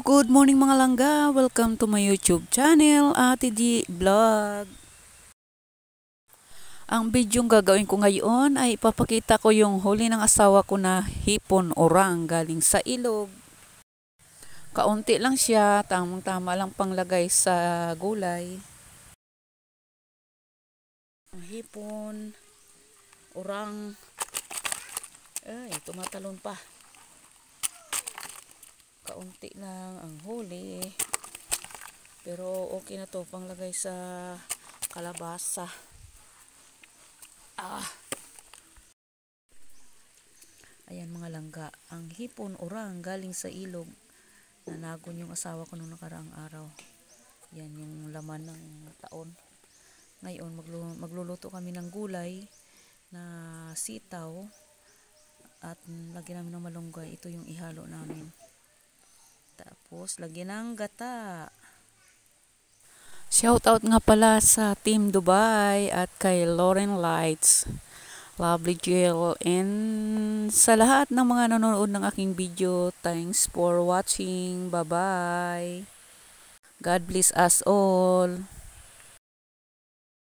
Good morning mga langga. Welcome to my YouTube channel, Ate G Vlog. Ang bidyong gagawin ko ngayon ay ipapakita ko yung huli ng asawa ko na hipon orang galing sa ilog. Kaunti lang siya, tamang-tama lang panglagay sa gulay. Ang hipon, orang, ay tumatalon pa. Kaunti lang ang huli. Pero okay na to, panglagay sa kalabasa. Ayan mga langga, ang hipon orang galing sa ilog. Nanagon yung asawa ko nung nakaraang araw. Yan yung laman ng taon. Ngayon magluluto kami ng gulay na sitaw at lagyan namin ng malunggay. Ito yung ihalo namin. Tapos lagyan ng gata. Shout out nga pala sa Team Dubai at kay Lauren Lights, Lovely Jill, and sa lahat ng mga nanonood ng aking video. Thanks for watching. Bye-bye. God bless us all.